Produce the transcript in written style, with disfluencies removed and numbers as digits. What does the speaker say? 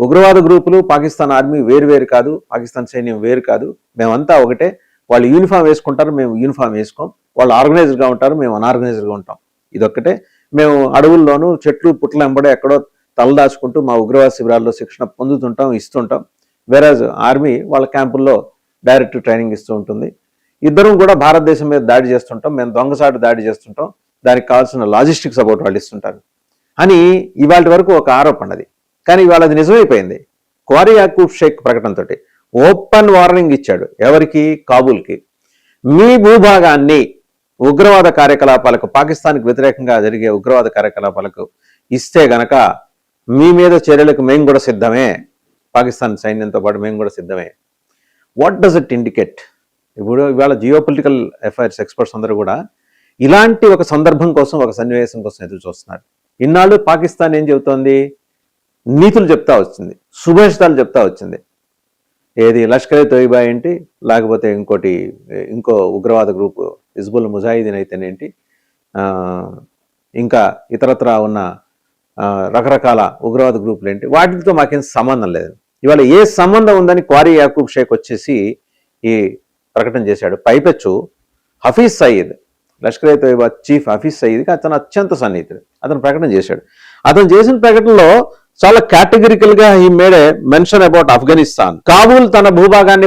ఉగ్రవాద గ్రూపులు పాకిస్తాన్ ఆర్మీ వేరు కాదు, పాకిస్తాన్ సైన్యం వేరు కాదు, మేమంతా ఒకటే. వాళ్ళు యూనిఫామ్ వేసుకుంటారు, మేము యూనిఫామ్ వేసుకోం. వాళ్ళు ఆర్గనైజ్డ్గా ఉంటారు, మేము అనార్గనైజ్డ్గా ఉంటాం. ఇదొక్కటే. మేము అడవుల్లోనూ చెట్లు పుట్ల వెంబడే ఎక్కడో తలదాచుకుంటూ మా ఉగ్రవాద శిబిరాల్లో శిక్షణ పొందుతుంటాం, ఇస్తుంటాం. వేరాజ్ ఆర్మీ వాళ్ళ క్యాంపుల్లో డైరెక్ట్ ట్రైనింగ్ ఇస్తూ ఉంటుంది. ఇద్దరం కూడా భారతదేశం మీద దాడి చేస్తుంటాం, మేము దొంగసాటు దాడి చేస్తుంటాం, దానికి కావాల్సిన లాజిస్టిక్ సపోర్ట్ వాళ్ళు ఇస్తుంటారు అని ఇవాళ వరకు ఒక ఆరోపణ అది. కానీ ఇవాళ అది నిజమైపోయింది. క్వారీ యాకూబ్ షేక్ ప్రకటనతో ఓపెన్ వార్నింగ్ ఇచ్చాడు. ఎవరికి? కాబూల్కి. మీ భూభాగాన్ని ఉగ్రవాద కార్యకలాపాలకు, పాకిస్తాన్కి వ్యతిరేకంగా జరిగే ఉగ్రవాద కార్యకలాపాలకు ఇస్తే గనక మీ మీద చర్యలకు మేము కూడా సిద్ధమే, పాకిస్తాన్ సైన్యంతో పాటు మేము కూడా సిద్ధమే. What does it indicate? ఇప్పుడు ఇవాళ జియో పొలిటికల్ అఫైర్స్ ఎక్స్పర్ట్స్ అందరూ కూడా ఇలాంటి ఒక సందర్భం కోసం, ఒక సన్నివేశం కోసం ఎదురు చూస్తున్నారు. ఇన్నాళ్ళు పాకిస్తాన్ ఏం చెబుతోంది? నీతులు చెప్తా వచ్చింది, శుభాషితాలు చెప్తా వచ్చింది. ఏది లష్కర్ తోయిబా ఏంటి, లేకపోతే ఇంకో ఉగ్రవాద గ్రూపు హిజ్బుల్ ముజాహిదీన్ అయితేనేంటి, ఇంకా ఇతరత్రా ఉన్న రకరకాల ఉగ్రవాద గ్రూపులు ఏంటి, వాటితో మాకేం సంబంధం లేదు. ఇవాళ ఏ సంబంధం ఉందని క్వారీ యాకూబ్ షేక్ వచ్చేసి ఈ ప్రకటన చేశాడు. పైపెచ్చు హఫీజ్ సయీద్, లష్కర్ తోయిబా చీఫ్ హఫీజ్ సయీద్కి అతను అత్యంత సన్నిహితుడు. అతను ప్రకటన చేశాడు. అతను చేసిన ప్రకటనలో చాలా కేటగిరికల్ గా he made A mention about Afghanistan. Kabul తన భూభాగాన్ని